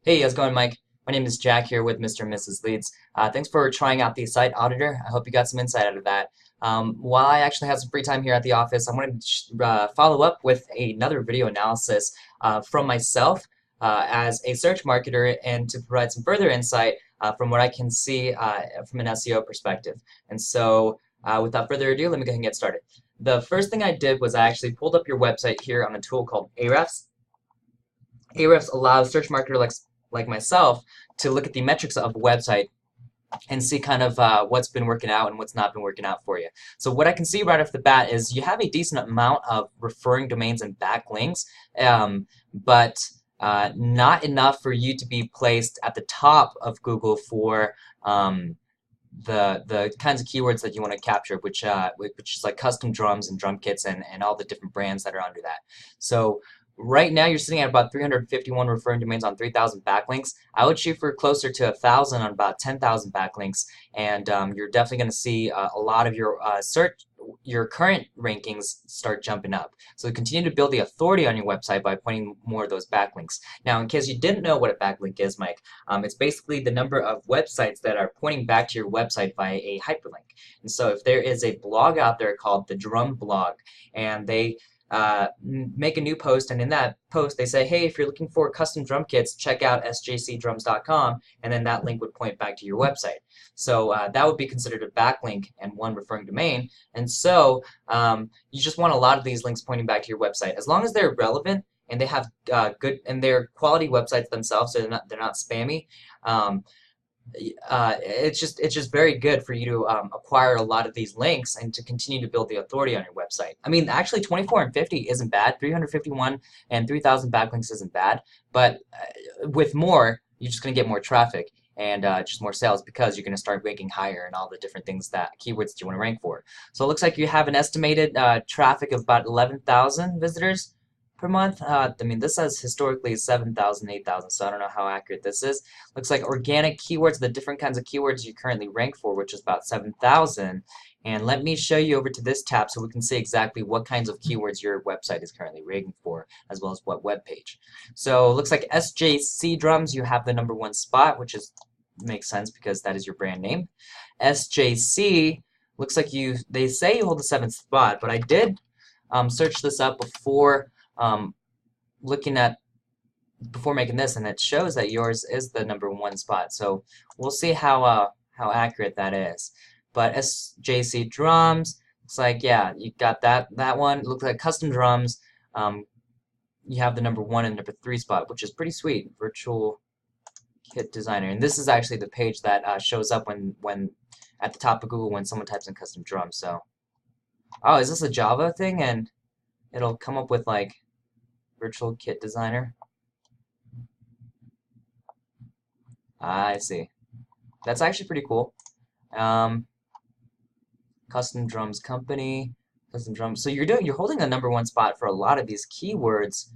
Hey, how's it going, Mike? My name is Jack here with Mr. and Mrs. Leeds. Thanks for trying out the site auditor. I hope you got some insight out of that. While I actually have some free time here at the office, I wanted to follow up with another video analysis from myself as a search marketer and to provide some further insight from what I can see from an SEO perspective. And so, without further ado, let me go ahead and get started. The first thing I did was I actually pulled up your website here on a tool called Ahrefs. Ahrefs allows search marketer like myself to look at the metrics of a website and see kind of what's been working out and what's not been working out for you. So what I can see right off the bat is you have a decent amount of referring domains and backlinks, but not enough for you to be placed at the top of Google for the kinds of keywords that you want to capture, which is like custom drums and drum kits and all the different brands that are under that. So right now you're sitting at about 351 referring domains on 3,000 backlinks. I would shoot for closer to 1,000 on about 10,000 backlinks, and you're definitely going to see a lot of your current rankings start jumping up. So continue to build the authority on your website by pointing more of those backlinks. Now, in case you didn't know what a backlink is, Mike, it's basically the number of websites that are pointing back to your website via a hyperlink. And so if there is a blog out there called the Drum Blog, and they make a new post, and in that post they say, hey, if you're looking for custom drum kits, check out sjcdrums.com, and then that link would point back to your website. So that would be considered a backlink and one referring domain. And so you just want a lot of these links pointing back to your website, as long as they're relevant and they have good and they're quality websites themselves, so they're not spammy. It's just very good for you to acquire a lot of these links and to continue to build the authority on your website. I mean, actually 24 and 50 isn't bad. 351 and 3,000 backlinks isn't bad, but with more, you're just going to get more traffic and just more sales, because you're going to start ranking higher and all the different things, that keywords that you want to rank for. So it looks like you have an estimated traffic of about 11,000 visitors per month. I mean, this says historically 7,000, 8,000, so I don't know how accurate this is. Looks like organic keywords, the different kinds of keywords you currently rank for, which is about 7,000. And let me show you over to this tab so we can see exactly what kinds of keywords your website is currently ranking for, as well as what web page. So it looks like SJC Drums, you have the #1 spot, which makes sense because that is your brand name. SJC looks like they say you hold the 7th spot, but I did search this up before before making this, and it shows that yours is the #1 spot. So we'll see how accurate that is. But SJC Drums, looks like, yeah, you got that one. It looks like custom drums. You have the #1 and #3 spot, which is pretty sweet. Virtual Kit Designer, and this is actually the page that shows up when at the top of Google when someone types in custom drums. So, oh, is this a Java thing? And it'll come up with like Virtual Kit Designer. I see. That's actually pretty cool. Custom Drums Company, custom drums. So you're holding the #1 spot for a lot of these keywords.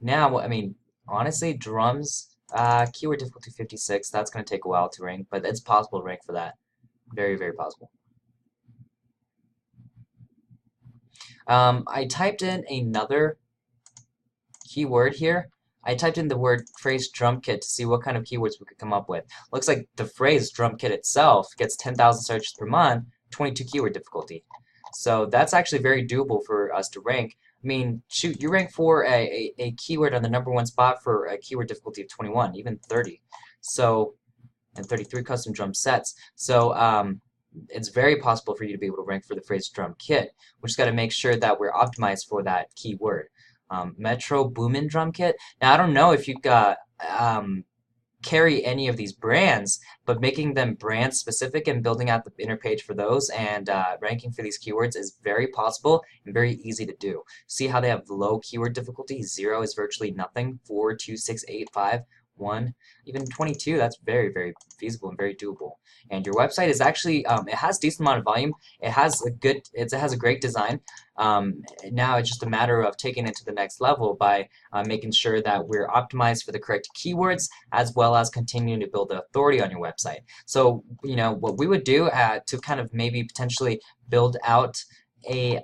Now, I mean, honestly, drums, keyword difficulty 56. That's going to take a while to rank, but it's possible to rank for that. Very, very possible. I typed in another keyword here. I typed in the word phrase drum kit to see what kind of keywords we could come up with. Looks like the phrase drum kit itself gets 10,000 searches per month, 22 keyword difficulty. So that's actually very doable for us to rank. I mean, shoot, you rank for a keyword on the #1 spot for a keyword difficulty of 21, even 30. So, and 33 custom drum sets. So it's very possible for you to be able to rank for the phrase drum kit. We just got to make sure that we're optimized for that keyword. Metro Boomin drum kit. Now, I don't know if you got carry any of these brands, but making them brand specific and building out the inner page for those and ranking for these keywords is very possible and very easy to do. See how they have low keyword difficulty? 0 is virtually nothing. 4, 2, 6, 8, 5, 1, even 22. That's very, very feasible and very doable. And your website is actually it has a decent amount of volume. It has a great design. Now it's just a matter of taking it to the next level by making sure that we're optimized for the correct keywords, as well as continuing to build the authority on your website. So, you know, what we would do to kind of maybe potentially build out a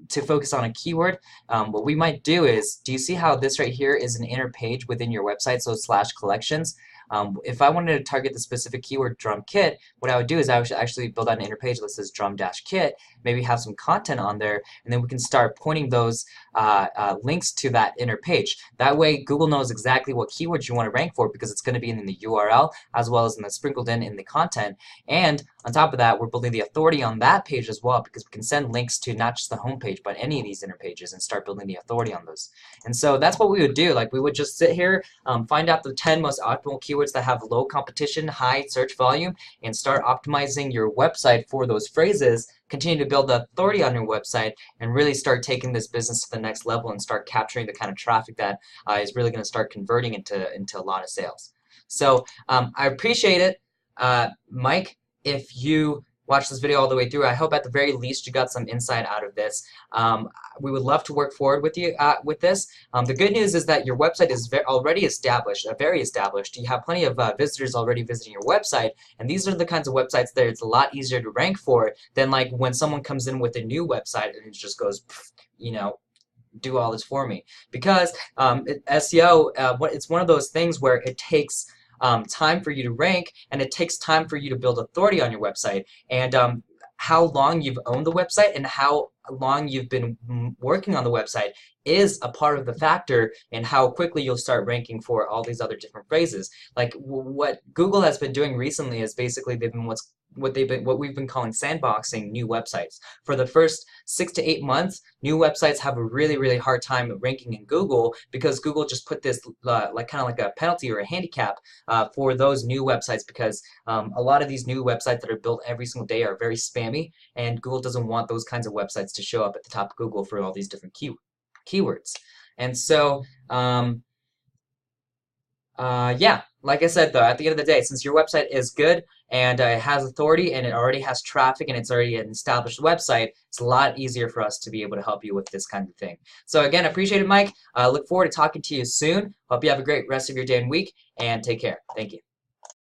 to focus on a keyword, what we might do is, do you see how this right here is an inner page within your website, so / collections? If I wanted to target the specific keyword drum kit, what I would do is I would actually build out an inner page that says drum-kit, maybe have some content on there, and then we can start pointing those links to that inner page. That way Google knows exactly what keywords you want to rank for because it's going to be in the URL as well as sprinkled in the content. And on top of that, we're building the authority on that page as well because we can send links to not just the home page but any of these inner pages and start building the authority on those. And so that's what we would do. Like, we would just sit here, find out the 10 most optimal keywords that have low competition, high search volume, and start optimizing your website for those phrases. Continue to build the authority on your website and really start taking this business to the next level and start capturing the kind of traffic that is really going to start converting into a lot of sales. So I appreciate it, Mike. If you watch this video all the way through, I hope at the very least you got some insight out of this. We would love to work forward with you with this. The good news is that your website is already established, very established. You have plenty of visitors already visiting your website, and these are the kinds of websites that it's a lot easier to rank for than like when someone comes in with a new website and it just goes, you know, do all this for me. Because SEO, it's one of those things where it takes time for you to rank, and it takes time for you to build authority on your website. And how long you've owned the website and how long you've been working on the website is a part of the factor in how quickly you'll start ranking for all these other different phrases. Like, what Google has been doing recently is basically they've been what we've been calling sandboxing new websites. For the first 6 to 8 months, new websites have a really hard time ranking in Google because Google just put this like kind of like a penalty or a handicap for those new websites because a lot of these new websites that are built every single day are very spammy, and Google doesn't want those kinds of websites to show up at the top of Google for all these different keywords. And so yeah, like I said though, at the end of the day, since your website is good and it has authority and it already has traffic and it's already an established website, it's a lot easier for us to be able to help you with this kind of thing. So again, I appreciate it, Mike. I look forward to talking to you soon. Hope you have a great rest of your day and week, and take care. Thank you.